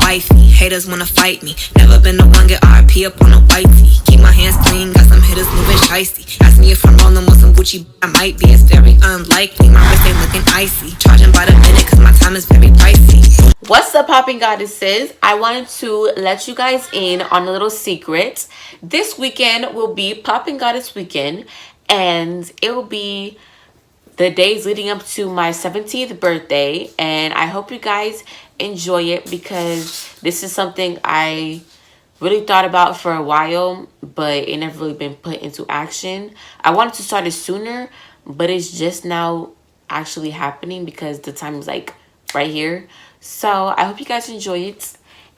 wifey. Haters wanna fight me. Never been the one get RP up on a white tee. Keep my hands clean, got some hitters moving shiesty. Ask me if I'm rolling with some Gucci, I might be. It's very unlikely. My wrist ain't looking icy. Charging by the minute cause my time is very pricey. What's up, popping goddesses? I wanted to let you guys in on a little secret. This weekend will be Poppin' Goddess Weekend, and it will be the days leading up to my 17th birthday, and I hope you guys enjoy it because this is something I really thought about for a while, but it never really been put into action. I wanted to start it sooner, but it's just now actually happening because the time is like right here. So I hope you guys enjoy it,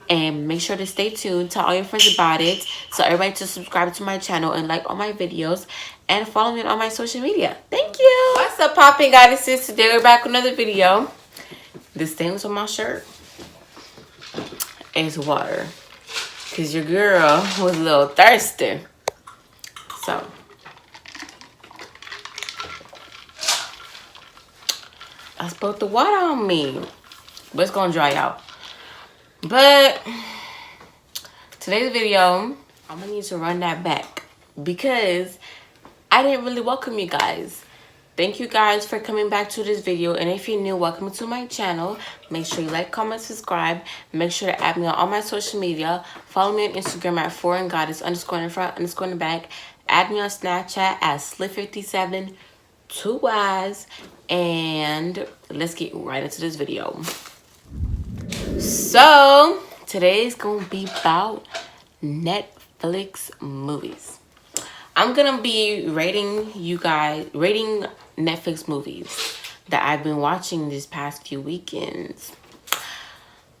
and make sure to stay tuned, tell all your friends about it, so everybody to subscribe to my channel and like all my videos and follow me on all my social media. Thank you. What's up, popping goddesses? Today we're back with another video. The stains on my shirt is water because your girl was a little thirsty. So I spilled the water on me, but it's gonna dry out. But today's video, I'm gonna need to run that back because I didn't really welcome you guys. Thank you guys for coming back to this video, and if you're new, welcome to my channel. Make sure you like, comment, subscribe. Make sure to add me on all my social media. Follow me on Instagram at foreigngoddess _ in the front _ in the back. Add me on Snapchat at slit57 2 Y's, and let's get right into this video. So today's gonna be about Netflix movies. I'm gonna be rating Netflix movies that I've been watching this past few weekends.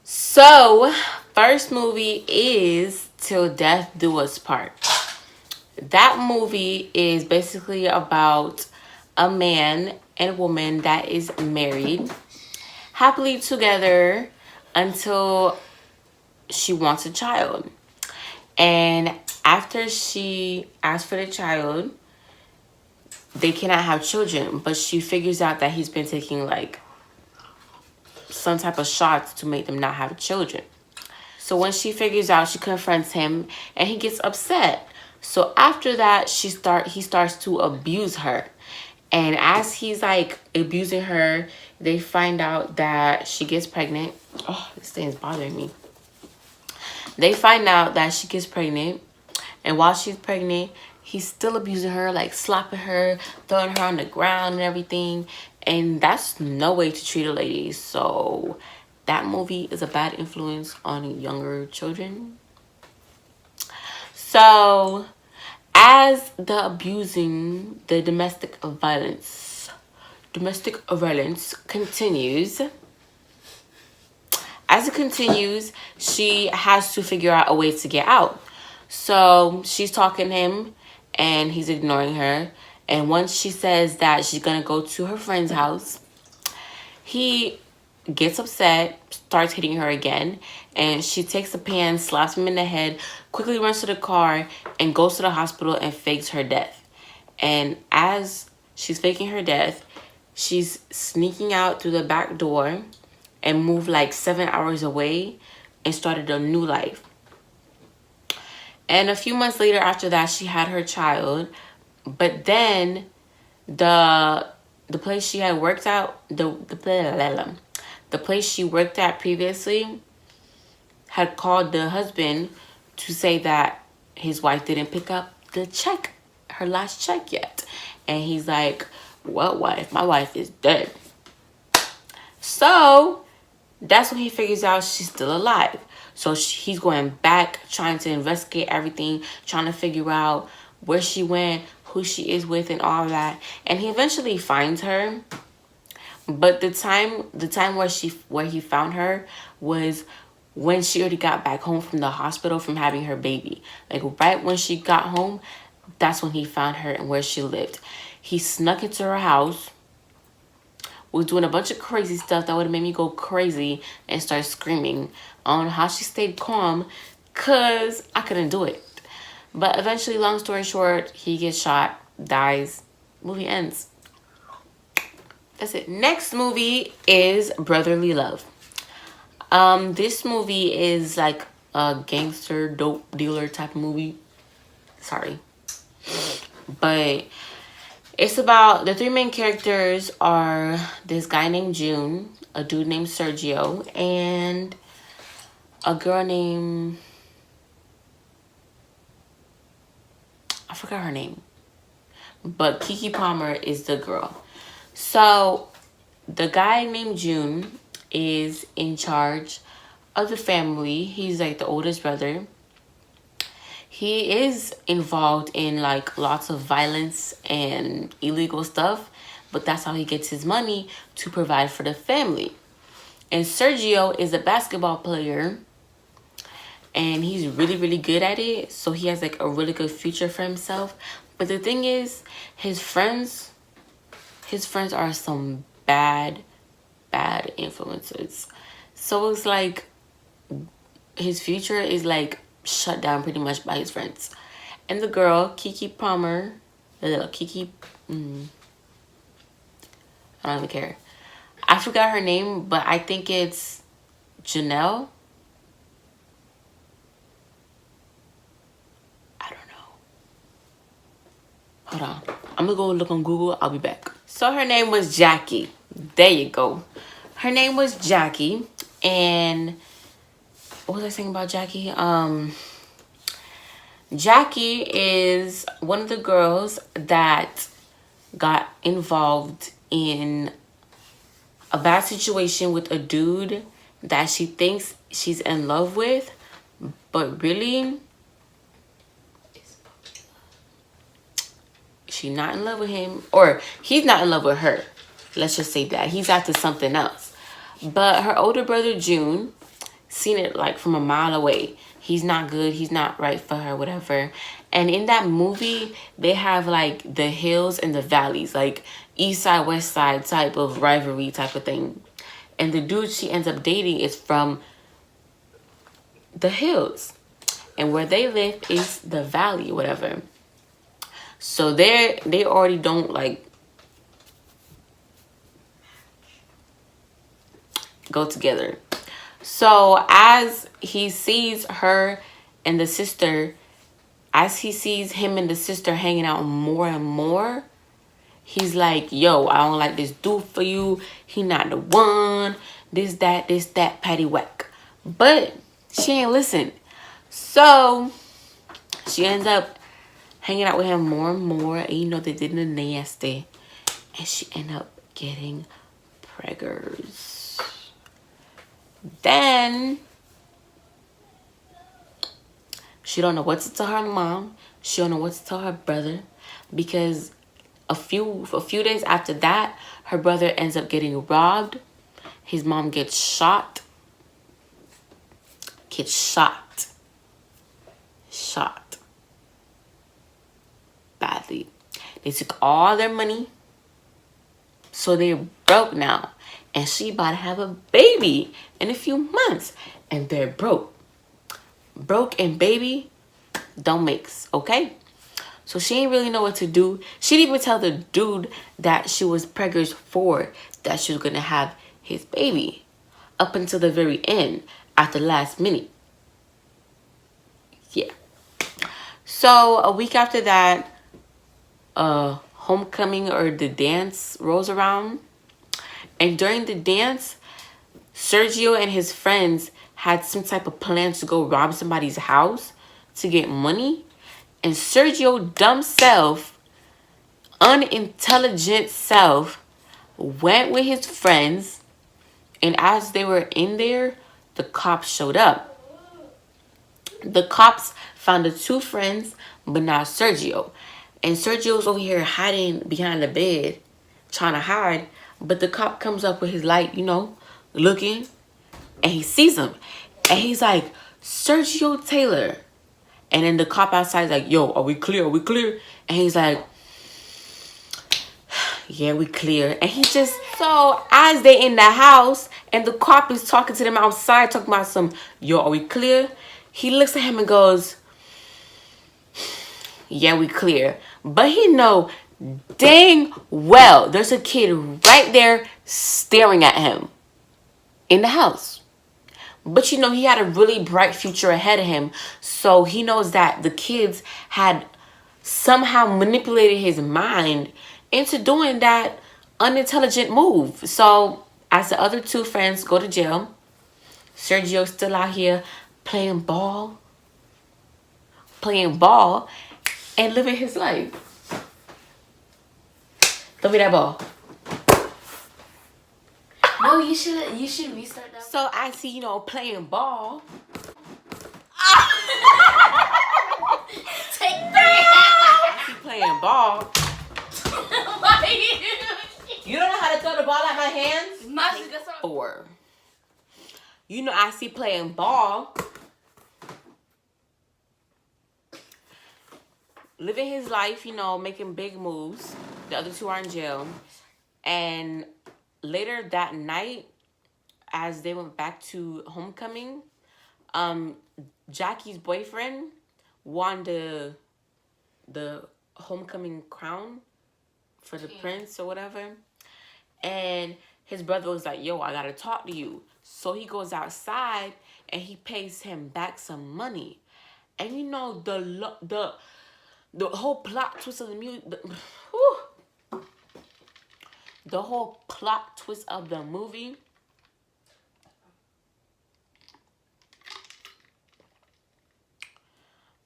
So first movie is Till Death Do Us Part. That movie is basically about a man and a woman that is married, happily together until she wants a child. And after she asks for the child, they cannot have children, but she figures out that he's been taking like some type of shots to make them not have children. So when she figures out, she confronts him and he gets upset. So after that, he starts to abuse her. And as he's like abusing her, they find out that she gets pregnant. Oh, this thing is bothering me. They find out that she gets pregnant, and while she's pregnant, he's still abusing her, like slapping her, throwing her on the ground and everything. And that's no way to treat a lady. So that movie is a bad influence on younger children. So as the domestic violence continues, she has to figure out a way to get out. So she's talking to him and he's ignoring her. And once she says that she's gonna go to her friend's house, he gets upset, starts hitting her again, and she takes a pan, slaps him in the head, quickly runs to the car and goes to the hospital and fakes her death. And as she's faking her death, she's sneaking out through the back door and moved like 7 hours away and started a new life. And a few months later after that, she had her child. But then the place she had worked out, the place she worked at previously had called the husband to say that his wife didn't pick up the check, her last check yet. And he's like, what wife? My wife is dead. So that's when he figures out she's still alive. So he's going back, trying to investigate everything, trying to figure out where she went, who she is with, and all that. And he eventually finds her. But the time where he found her was when she already got back home from the hospital from having her baby. Like right when she got home, that's when he found her and where she lived. He snuck into her house, was doing a bunch of crazy stuff that would have made me go crazy and start screaming. I don't know how she stayed calm, because I couldn't do it. But eventually, long story short, he gets shot, dies, movie ends. That's it. Next movie is Brotherly Love. This movie is like a gangster dope dealer type of movie. Sorry. But it's about, the three main characters are this guy named June, a dude named Sergio, and a girl named, I forgot her name, but Kiki Palmer is the girl. So the guy named June is in charge of the family. He's like the oldest brother. He is involved in like lots of violence and illegal stuff, but that's how he gets his money to provide for the family. And Sergio is a basketball player, and he's really, really good at it. So he has like a really good future for himself. But the thing is, his friends are some bad influences. So it's like his future is like shut down pretty much by his friends. And the girl, Kiki Palmer, I don't even care. I forgot her name, but I think it's Janelle. I don't know. Hold on. I'm gonna go look on Google. I'll be back. So her name was Jackie. There you go. Her name was Jackie. And what was I saying about Jackie? Jackie is one of the girls that got involved in a bad situation with a dude that she thinks she's in love with, but really she's not in love with him, or he's not in love with her. Let's just say that. He's after something else. But her older brother, June, seen it like from a mile away. He's not good. He's not right for her, whatever. And in that movie, they have like the hills and the valleys, like east side, west side type of rivalry type of thing. And the dude she ends up dating is from the hills. And where they live is the valley, whatever. So they already don't like go together. So as he sees her and the sister, as he sees him and the sister hanging out more and more, he's like, yo, I don't like this dude for you. He not the one. This, that, patty whack. But she ain't listen. So she ends up hanging out with him more and more. And you know, they did the nasty. And she ended up getting preggers. Then she don't know what to tell her mom. She don't know what to tell her brother, because a few days after that, her brother ends up getting robbed. His mom gets shot. Shot badly. They took all their money, so they're broke now. And she about to have a baby in a few months. And they're broke. Broke and baby don't mix, okay? So she ain't really know what to do. She didn't even tell the dude that she was pregnant for, that she was going to have his baby. Up until the very end, at the last minute. Yeah. So a week after that, homecoming or the dance rolls around. And during the dance, Sergio and his friends had some type of plan to go rob somebody's house to get money. And Sergio, dumb self, unintelligent self, went with his friends. And as they were in there, the cops showed up. The cops found the two friends, but not Sergio. And Sergio's over here hiding behind the bed, trying to hide. But the cop comes up with his light, you know, looking, and he sees him. And he's like, Sergio Taylor. And then the cop outside is like, yo, are we clear? Are we clear? And he's like, yeah, we clear. And he just, so as they in the house and the cop is talking to them outside, talking about some, yo, are we clear? He looks at him and goes, yeah, we clear. But he know dang well there's a kid right there staring at him in the house. But you know, he had a really bright future ahead of him. So he knows that the kids had somehow manipulated his mind into doing that unintelligent move. So as the other two friends go to jail, Sergio's still out here playing ball, and living his life. Throw me that ball. No, you should restart that. So I see, you know, playing ball. Take that. I see playing ball. Why You don't know how to throw the ball at my hands? that's all. 4. You know, I see playing ball. Living his life, you know, making big moves. The other two are in jail. And later that night, as they went back to homecoming, Jackie's boyfriend won the homecoming crown for the prince or whatever. And his brother was like, yo, I gotta talk to you. So he goes outside and he pays him back some money. And you know, the whole plot twist of the movie, the whole plot twist of the movie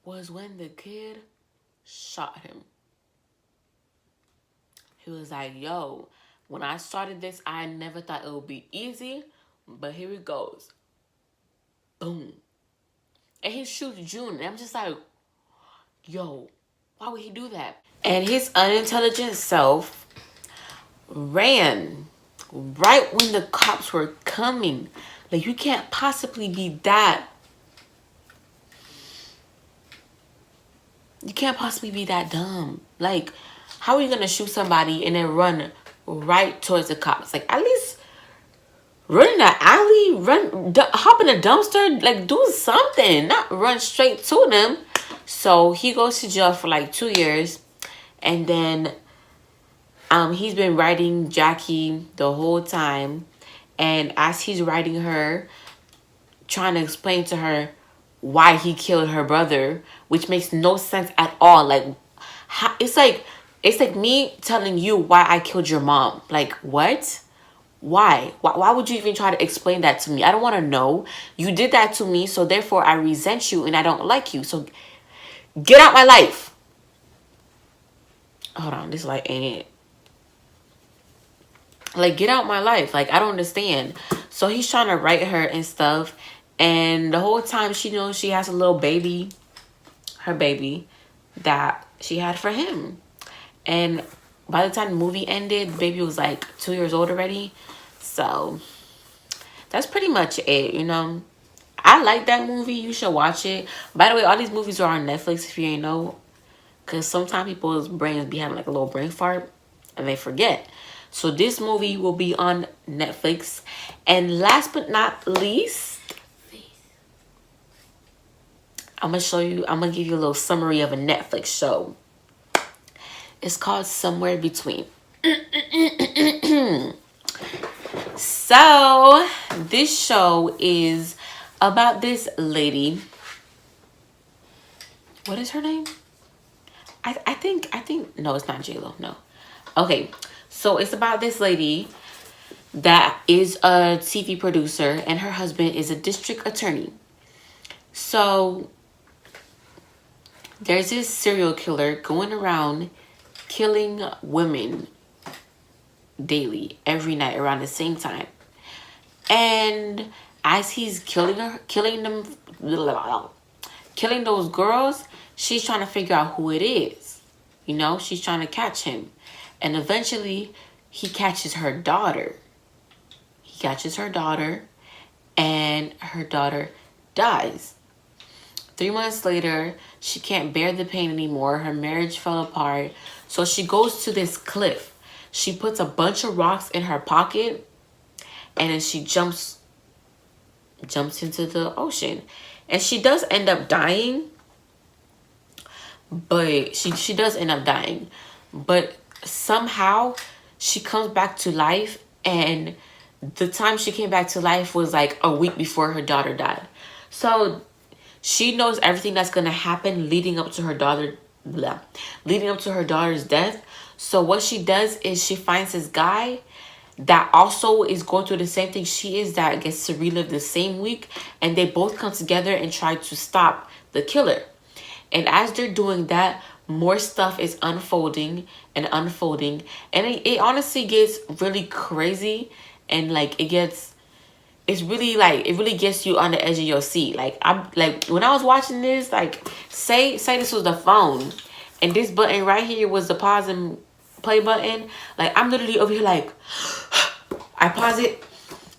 was when the kid shot him. He was like, yo, when I started this, I never thought it would be easy, but here it goes. Boom. And he shoots June, and I'm just like, yo, why would he do that? And his unintelligent self ran right when the cops were coming. Like, you can't possibly be that. You can't possibly be that dumb. Like, how are you gonna shoot somebody and then run right towards the cops? Like, at least run in the alley, hop in a dumpster, like, do something, not run straight to them. So he goes to jail for like 2 years, and then he's been writing Jackie the whole time, and as he's writing her, trying to explain to her why he killed her brother, which makes no sense at all. Like, it's like me telling you why I killed your mom. Like, what? Why would you even try to explain that to me? I don't want to know. You did that to me, so therefore I resent you and I don't like you. So get out my life. Hold on, this light ain't it. Like, get out my life. Like, I don't understand. So he's trying to write her and stuff, and the whole time she knows she has a little baby, her baby, that she had for him. And by the time the movie ended, the baby was like 2 years old already. So that's pretty much it, you know. I like that movie. You should watch it. By the way, all these movies are on Netflix if you ain't know. Because sometimes people's brains be having like a little brain fart and they forget. So this movie will be on Netflix. And last but not least, I'm going to give you a little summary of a Netflix show. It's called Somewhere Between. So this show is about this lady. What is her name? I think no, it's not J-Lo. No. Okay. So it's about this lady that is a TV producer, and her husband is a district attorney. So there's this serial killer going around killing women daily, every night around the same time. And as he's killing those girls, she's trying to figure out who it is. You know, she's trying to catch him. And eventually he catches her daughter. And her daughter dies. 3 months later, she can't bear the pain anymore. Her marriage fell apart. So she goes to this cliff. She puts a bunch of rocks in her pocket, and then she jumps into the ocean. And she does end up dying. But she does end up dying. But somehow she comes back to life, and the time she came back to life was like a week before her daughter died. So she knows everything that's gonna happen leading up to her daughter's death. So what she does is she finds this guy that also is going through the same thing she is, that gets to relive the same week, and they both come together and try to stop the killer. And as they're doing that, more stuff is unfolding and unfolding, and it honestly gets really crazy, and like it's really like, it really gets you on the edge of your seat. Like, I'm like, when I was watching this, like, say this was the phone and this button right here was the pause and play button. Like, I'm literally over here like, I pause it,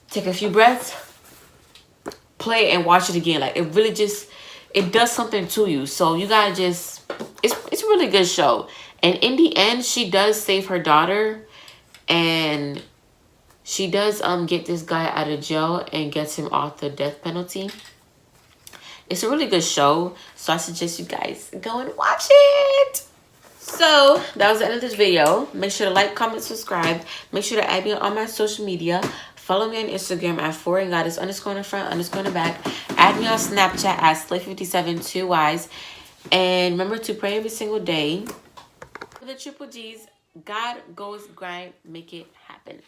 take a few breaths, play and watch it again. Like, it really just, it does something to you. So you gotta just, it's a really good show. And in the end, she does save her daughter, and she does get this guy out of jail and gets him off the death penalty. It's a really good show, so I suggest you guys go and watch it. So that was the end of this video. Make sure to like, comment, subscribe. Make sure to add me on my social media. Follow me on Instagram at foreigngoddess_in_front_back. Add me on Snapchat at slay57 2 Ys. And remember to pray every single day. For the triple G's, God goes grind, make it happen.